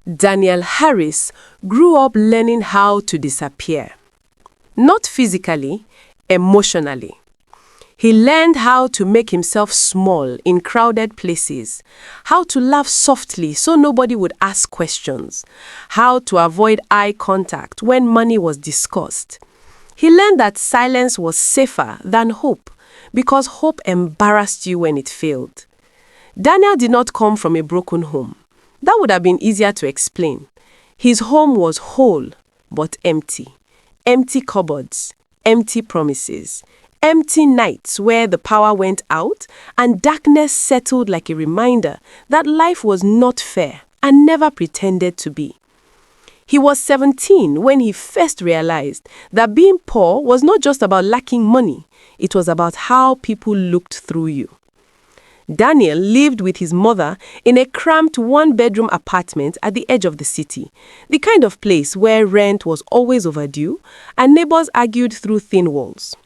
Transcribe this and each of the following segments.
Daniel Harris grew up learning how to disappear. Not physically, emotionally. He learned how to make himself small in crowded places, how to laugh softly so nobody would ask questions, how to avoid eye contact when money was discussed. He learned that silence was safer than hope because hope embarrassed you when it failed. Daniel did not come from a broken home. That would have been easier to explain. His home was whole but empty. Empty cupboards, empty promises, empty nights where the power went out and darkness settled like a reminder that life was not fair and never pretended to be. He was 17 when he first realized that being poor was not just about lacking money, it was about how people looked through you. Daniel lived with his mother in a cramped one-bedroom apartment at the edge of the city, the kind of place where rent was always overdue and neighbors argued through thin walls.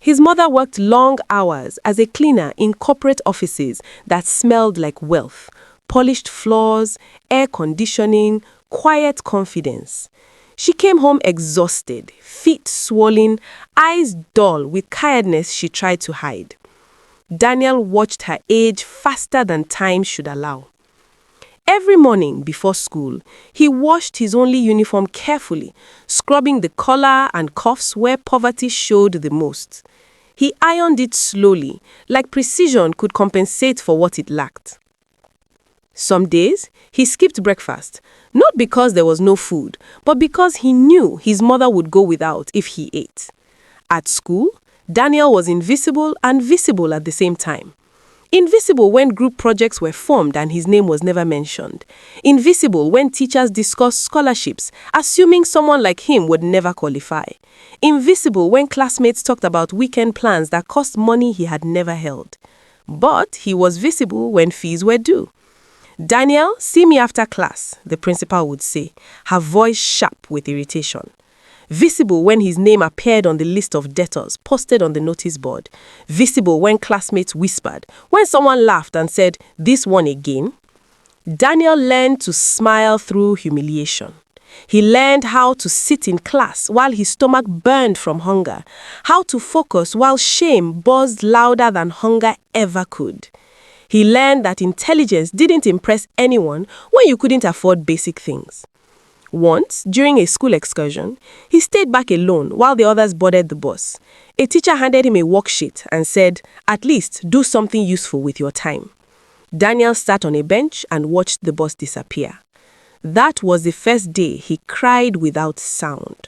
His mother worked long hours as a cleaner in corporate offices that smelled like wealth, polished floors, air conditioning, quiet confidence. She came home exhausted, feet swollen, eyes dull with tiredness she tried to hide. Daniel watched her age faster than time should allow. Every morning before school, he washed his only uniform carefully, scrubbing the collar and cuffs where poverty showed the most. He ironed it slowly, like precision could compensate for what it lacked. Some days, he skipped breakfast, not because there was no food, but because he knew his mother would go without if he ate. At school, Daniel was invisible and visible at the same time. Invisible when group projects were formed and his name was never mentioned. Invisible when teachers discussed scholarships, assuming someone like him would never qualify. Invisible when classmates talked about weekend plans that cost money he had never held. But he was visible when fees were due. "Daniel, see me after class," the principal would say, her voice sharp with irritation. Visible when his name appeared on the list of debtors posted on the notice board. Visible when classmates whispered, when someone laughed and said, "This one again." Daniel learned to smile through humiliation. He learned how to sit in class while his stomach burned from hunger, how to focus while shame buzzed louder than hunger ever could. He learned that intelligence didn't impress anyone when you couldn't afford basic things. Once, during a school excursion, he stayed back alone while the others boarded the bus. A teacher handed him a worksheet and said, "At least do something useful with your time." Daniel sat on a bench and watched the bus disappear. That was the first day he cried without sound.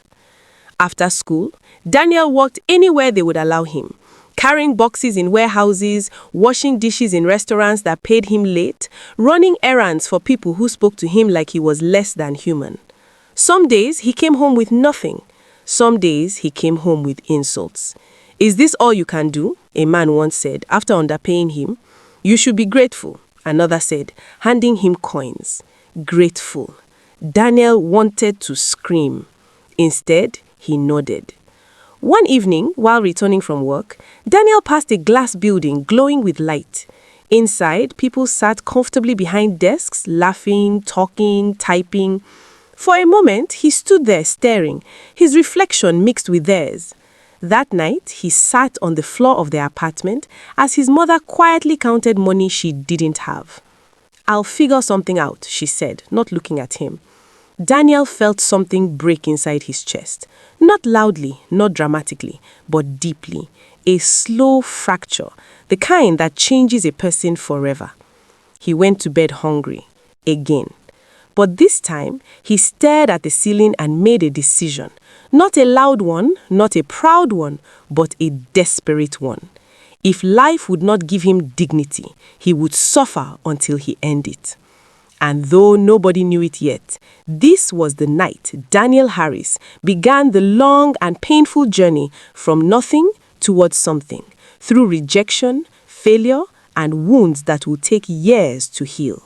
After school, Daniel worked anywhere they would allow him, carrying boxes in warehouses, washing dishes in restaurants that paid him late, running errands for people who spoke to him like he was less than human. Some days he came home with nothing. Some days he came home with insults. "Is this all you can do?" a man once said after underpaying him. "You should be grateful," another said, handing him coins. Grateful. Daniel wanted to scream. Instead, he nodded. One evening, while returning from work, Daniel passed a glass building glowing with light. Inside, people sat comfortably behind desks, laughing, talking, typing. For a moment, he stood there staring, his reflection mixed with theirs. That night, he sat on the floor of their apartment as his mother quietly counted money she didn't have. "I'll figure something out," she said, not looking at him. Daniel felt something break inside his chest. Not loudly, not dramatically, but deeply. A slow fracture, the kind that changes a person forever. He went to bed hungry. Again. But this time, he stared at the ceiling and made a decision. Not a loud one, not a proud one, but a desperate one. If life would not give him dignity, he would suffer until he earned it. And though nobody knew it yet, this was the night Daniel Harris began the long and painful journey from nothing towards something, through rejection, failure, and wounds that will take years to heal.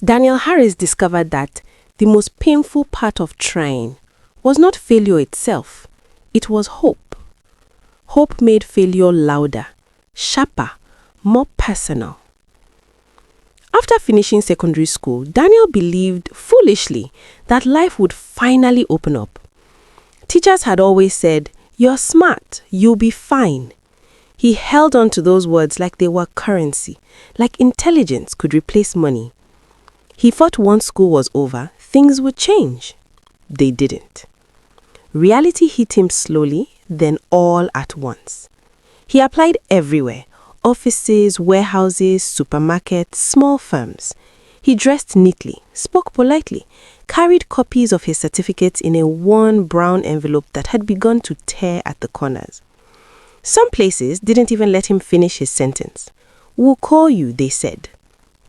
Daniel Harris discovered that the most painful part of trying was not failure itself, it was hope. Hope made failure louder, sharper, more personal. After finishing secondary school, Daniel believed, foolishly, that life would finally open up. Teachers had always said, "You're smart, you'll be fine." He held on to those words like they were currency, like intelligence could replace money. He thought once school was over, things would change. They didn't. Reality hit him slowly, then all at once. He applied everywhere: offices, warehouses, supermarkets, small firms. He dressed neatly, spoke politely, carried copies of his certificates in a worn brown envelope that had begun to tear at the corners. Some places didn't even let him finish his sentence. "We'll call you," they said.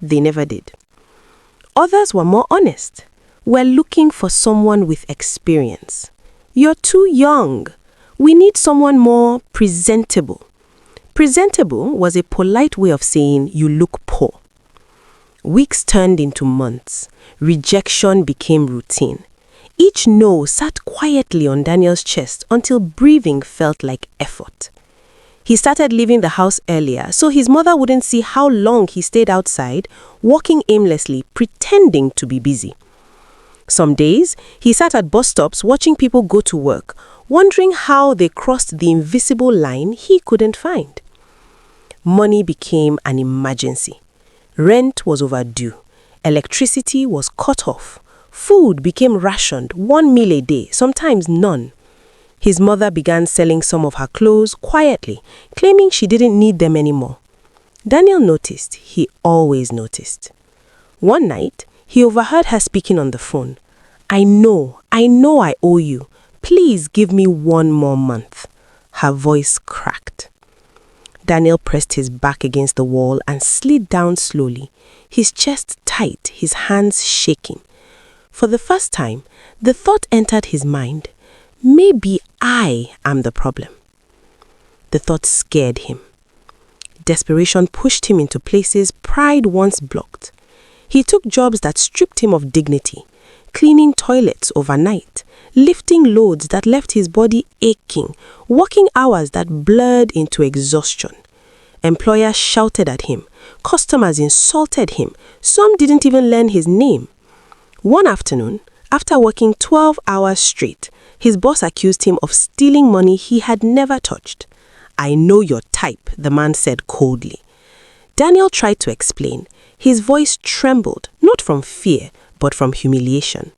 They never did. Others were more honest. "We're looking for someone with experience. You're too young. We need someone more presentable." Presentable was a polite way of saying you look poor. Weeks turned into months. Rejection became routine. Each no sat quietly on Daniel's chest until breathing felt like effort. He started leaving the house earlier so his mother wouldn't see how long he stayed outside, walking aimlessly, pretending to be busy. Some days, he sat at bus stops watching people go to work, wondering how they crossed the invisible line he couldn't find. Money became an emergency. Rent was overdue. Electricity was cut off. Food became rationed, 1 meal a day, sometimes none. His mother began selling some of her clothes quietly, claiming she didn't need them anymore. Daniel noticed. He always noticed. One night, he overheard her speaking on the phone. I know I owe you. Please give me 1 more month." Her voice cracked. Daniel pressed his back against the wall and slid down slowly, his chest tight, his hands shaking. For the first time, the thought entered his mind, maybe I am the problem. The thought scared him. Desperation pushed him into places pride once blocked. He took jobs that stripped him of dignity, cleaning toilets overnight, lifting loads that left his body aching, working hours that blurred into exhaustion. Employers shouted at him, customers insulted him, some didn't even learn his name. One afternoon, after working 12 hours straight, his boss accused him of stealing money he had never touched. "I know your type," the man said coldly. Daniel tried to explain. His voice trembled, not from fear, but from humiliation.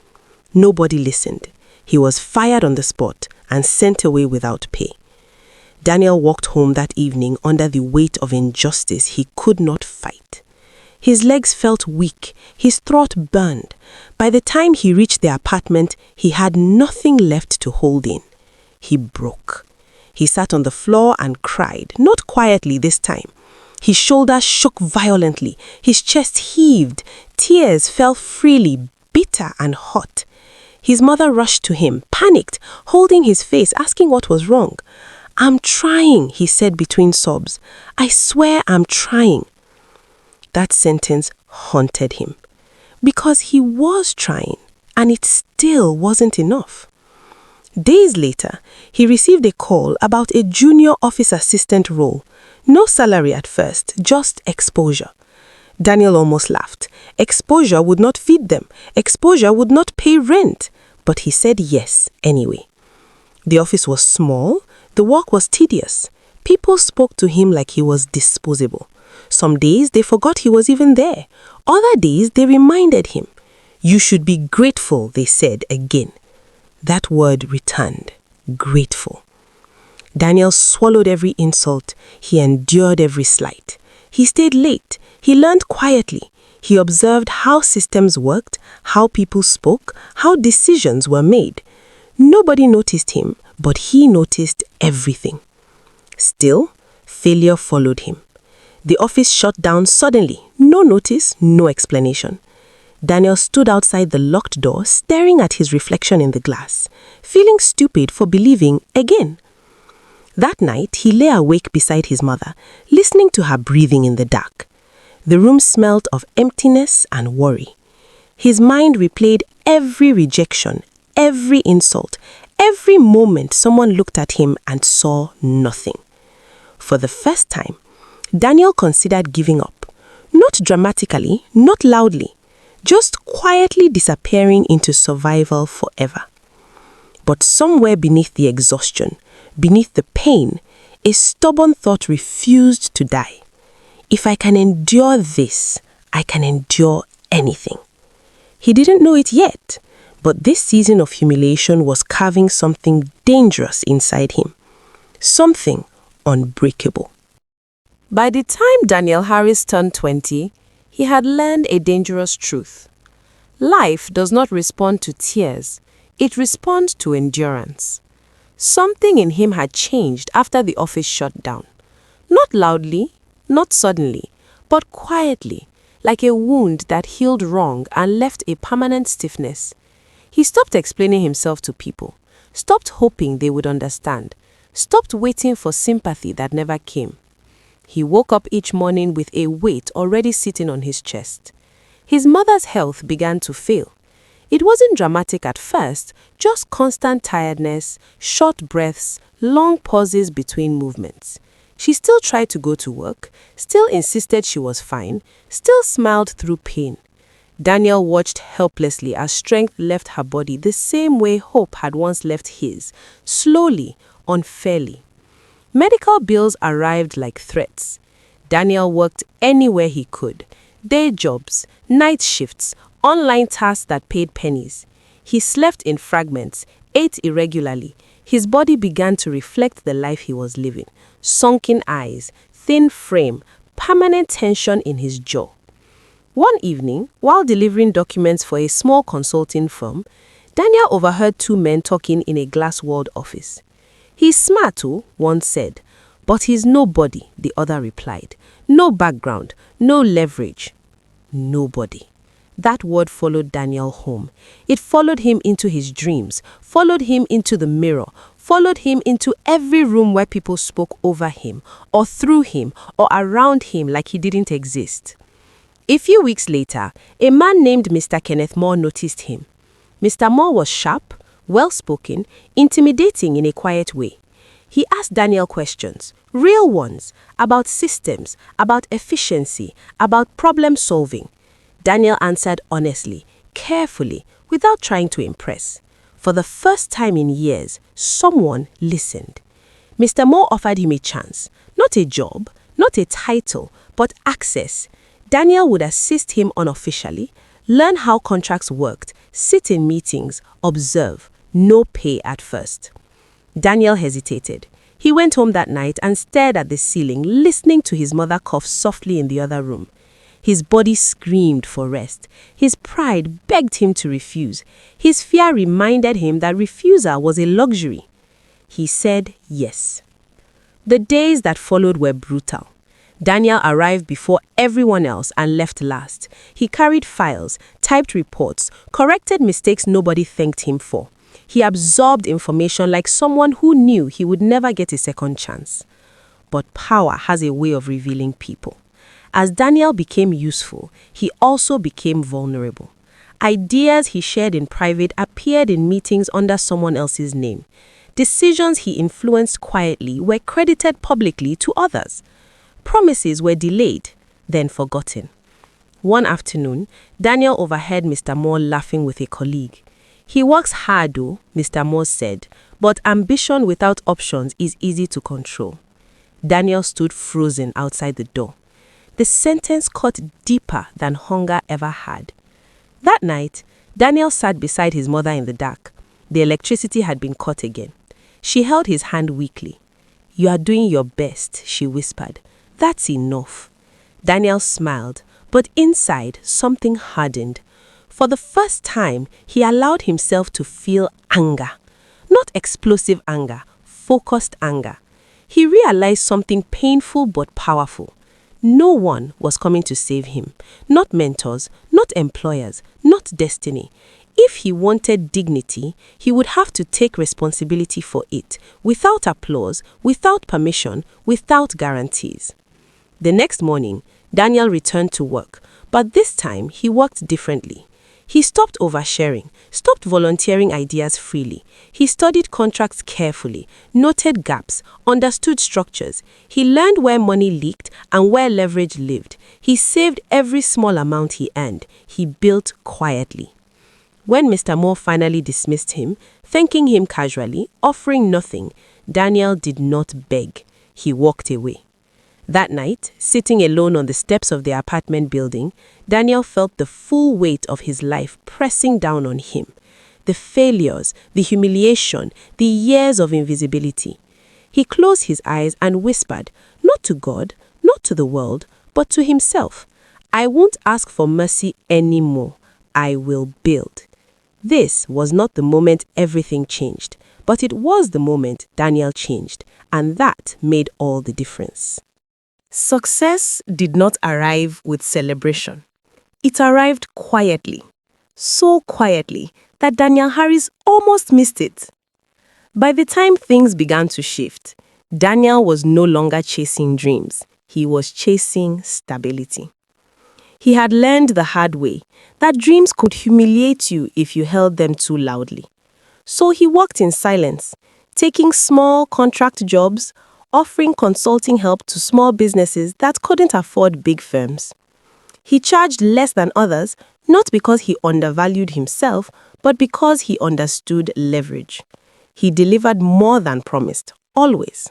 Nobody listened. He was fired on the spot and sent away without pay. Daniel walked home that evening under the weight of injustice he could not fight. His legs felt weak, his throat burned. By the time he reached the apartment, he had nothing left to hold in. He broke. He sat on the floor and cried, not quietly this time. His shoulders shook violently, his chest heaved, tears fell freely, bitter and hot. His mother rushed to him, panicked, holding his face, asking what was wrong. "I'm trying," he said between sobs. "I swear I'm trying." That sentence haunted him, because he was trying, and it still wasn't enough. Days later, he received a call about a junior office assistant role. No salary at first, just exposure. Daniel almost laughed. Exposure would not feed them. Exposure would not pay rent. But he said yes anyway. The office was small. The work was tedious. People spoke to him like he was disposable. Some days they forgot he was even there. Other days they reminded him. "You should be grateful," they said again. That word returned. Grateful. Daniel swallowed every insult. He endured every slight. He stayed late. He learned quietly. He observed how systems worked, how people spoke, how decisions were made. Nobody noticed him, but he noticed everything. Still, failure followed him. The office shut down suddenly. No notice, no explanation. Daniel stood outside the locked door, staring at his reflection in the glass, feeling stupid for believing again. That night, he lay awake beside his mother, listening to her breathing in the dark. The room smelled of emptiness and worry. His mind replayed every rejection, every insult, every moment someone looked at him and saw nothing. For the first time, Daniel considered giving up. Not dramatically, not loudly, just quietly disappearing into survival forever. But somewhere beneath the exhaustion, beneath the pain, a stubborn thought refused to die. If I can endure this, I can endure anything. He didn't know it yet, but this season of humiliation was carving something dangerous inside him. Something unbreakable. By the time Daniel Harris turned 20, he had learned a dangerous truth. Life does not respond to tears, it responds to endurance. Something in him had changed after the office shut down. Not loudly, not suddenly, but quietly, like a wound that healed wrong and left a permanent stiffness. He stopped explaining himself to people, stopped hoping they would understand, stopped waiting for sympathy that never came. He woke up each morning with a weight already sitting on his chest. His mother's health began to fail. It wasn't dramatic at first, just constant tiredness, short breaths, long pauses between movements. She still tried to go to work, still insisted she was fine, still smiled through pain. Daniel watched helplessly as strength left her body the same way hope had once left his, slowly, unfairly. Medical bills arrived like threats. Daniel worked anywhere he could. Day jobs, night shifts, online tasks that paid pennies. He slept in fragments, ate irregularly. His body began to reflect the life he was living. Sunken eyes, thin frame, permanent tension in his jaw. One evening, while delivering documents for a small consulting firm, Daniel overheard two men talking in a glass-walled office. "He's smart too," one said. "But he's nobody," the other replied. "No background, no leverage." Nobody. That word followed Daniel home. It followed him into his dreams, followed him into the mirror, followed him into every room where people spoke over him, or through him, or around him like he didn't exist. A few weeks later, a man named Mr. Kenneth Moore noticed him. Mr. Moore was sharp, well-spoken, intimidating in a quiet way. He asked Daniel questions, real ones, about systems, about efficiency, about problem solving. Daniel answered honestly, carefully, without trying to impress. For the first time in years, someone listened. Mr. Moore offered him a chance, not a job, not a title, but access. Daniel would assist him unofficially, learn how contracts worked, sit in meetings, observe. No pay at first. Daniel hesitated. He went home that night and stared at the ceiling, listening to his mother cough softly in the other room. His body screamed for rest. His pride begged him to refuse. His fear reminded him that refusal was a luxury. He said yes. The days that followed were brutal. Daniel arrived before everyone else and left last. He carried files, typed reports, corrected mistakes nobody thanked him for. He absorbed information like someone who knew he would never get a second chance. But power has a way of revealing people. As Daniel became useful, he also became vulnerable. Ideas he shared in private appeared in meetings under someone else's name. Decisions he influenced quietly were credited publicly to others. Promises were delayed, then forgotten. One afternoon, Daniel overheard Mr. Moore laughing with a colleague. "He works hard though," Mr. Moore said, "but ambition without options is easy to control." Daniel stood frozen outside the door. The sentence cut deeper than hunger ever had. That night, Daniel sat beside his mother in the dark. The electricity had been cut again. She held his hand weakly. "You are doing your best," she whispered. "That's enough." Daniel smiled, but inside something hardened. For the first time, he allowed himself to feel anger. Not explosive anger, focused anger. He realized something painful but powerful. No one was coming to save him. Not mentors, not employers, not destiny. If he wanted dignity, he would have to take responsibility for it, without applause, without permission, without guarantees. The next morning, Daniel returned to work, but this time he worked differently. He stopped oversharing, stopped volunteering ideas freely. He studied contracts carefully, noted gaps, understood structures. He learned where money leaked and where leverage lived. He saved every small amount he earned. He built quietly. When Mr. Moore finally dismissed him, thanking him casually, offering nothing, Daniel did not beg. He walked away. That night, sitting alone on the steps of the apartment building, Daniel felt the full weight of his life pressing down on him. The failures, the humiliation, the years of invisibility. He closed his eyes and whispered, not to God, not to the world, but to himself, "I won't ask for mercy anymore. I will build." This was not the moment everything changed, but it was the moment Daniel changed, and that made all the difference. Success did not arrive with celebration. It arrived quietly, so quietly that Daniel Harris almost missed it. By the time things began to shift, Daniel was no longer chasing dreams. He was chasing stability. He had learned the hard way that dreams could humiliate you if you held them too loudly. So he worked in silence, taking small contract jobs, offering consulting help to small businesses that couldn't afford big firms. He charged less than others, not because he undervalued himself, but because he understood leverage. He delivered more than promised, always.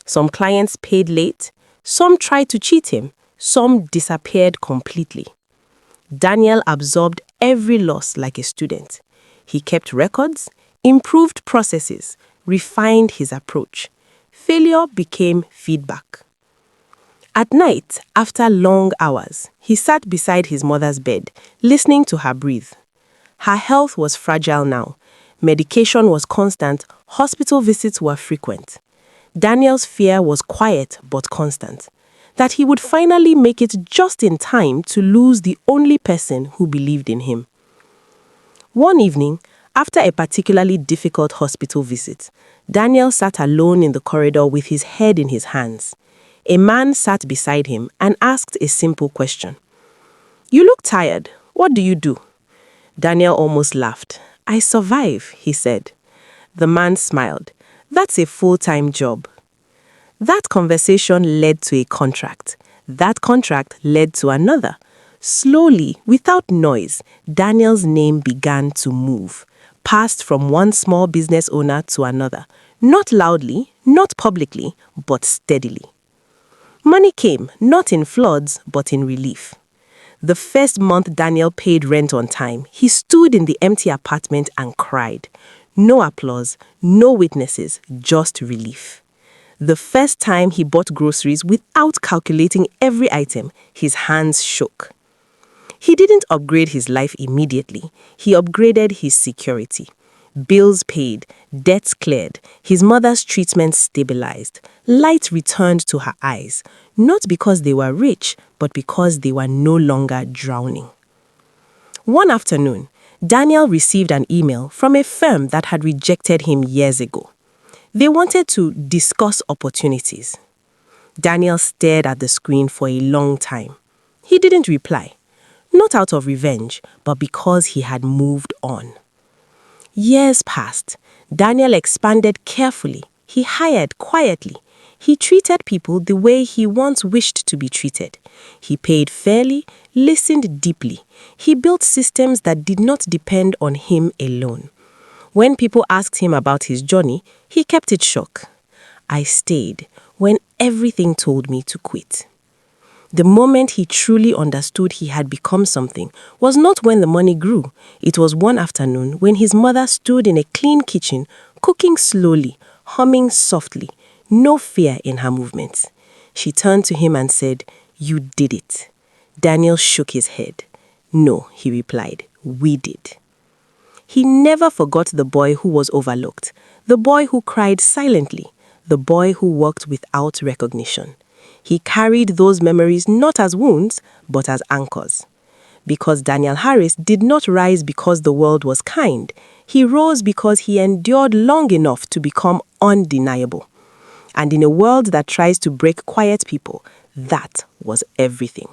Some clients paid late, some tried to cheat him, some disappeared completely. Daniel absorbed every loss like a student. He kept records, improved processes, refined his approach. Failure became feedback. At night, after long hours, he sat beside his mother's bed, listening to her breathe. Her health was fragile now. Medication was constant, hospital visits were frequent. Daniel's fear was quiet but constant, that he would finally make it just in time to lose the only person who believed in him. One evening, after a particularly difficult hospital visit, Daniel sat alone in the corridor with his head in his hands. A man sat beside him and asked a simple question. "You look tired. What do you do?" Daniel almost laughed. "I survive," he said. The man smiled. "That's a full-time job." That conversation led to a contract. That contract led to another. Slowly, without noise, Daniel's name began to move, passed from one small business owner to another, not loudly, not publicly, but steadily. Money came, not in floods, but in relief. The first month Daniel paid rent on time, he stood in the empty apartment and cried. No applause, no witnesses, just relief. The first time he bought groceries without calculating every item, his hands shook. He didn't upgrade his life immediately. He upgraded his security. Bills paid, debts cleared, his mother's treatment stabilized. Light returned to her eyes, not because they were rich, but because they were no longer drowning. One afternoon, Daniel received an email from a firm that had rejected him years ago. They wanted to discuss opportunities. Daniel stared at the screen for a long time. He didn't reply, not out of revenge, but because he had moved on. Years passed. Daniel expanded carefully. He hired quietly. He treated people the way he once wished to be treated. He paid fairly, listened deeply. He built systems that did not depend on him alone. When people asked him about his journey, he kept it short. "I stayed when everything told me to quit." The moment he truly understood he had become something was not when the money grew. It was one afternoon when his mother stood in a clean kitchen, cooking slowly, humming softly, no fear in her movements. She turned to him and said, "You did it." Daniel shook his head. "No," he replied, "we did." He never forgot the boy who was overlooked, the boy who cried silently, the boy who worked without recognition. He carried those memories not as wounds, but as anchors. Because Daniel Harris did not rise because the world was kind. He rose because he endured long enough to become undeniable. And in a world that tries to break quiet people, that was everything.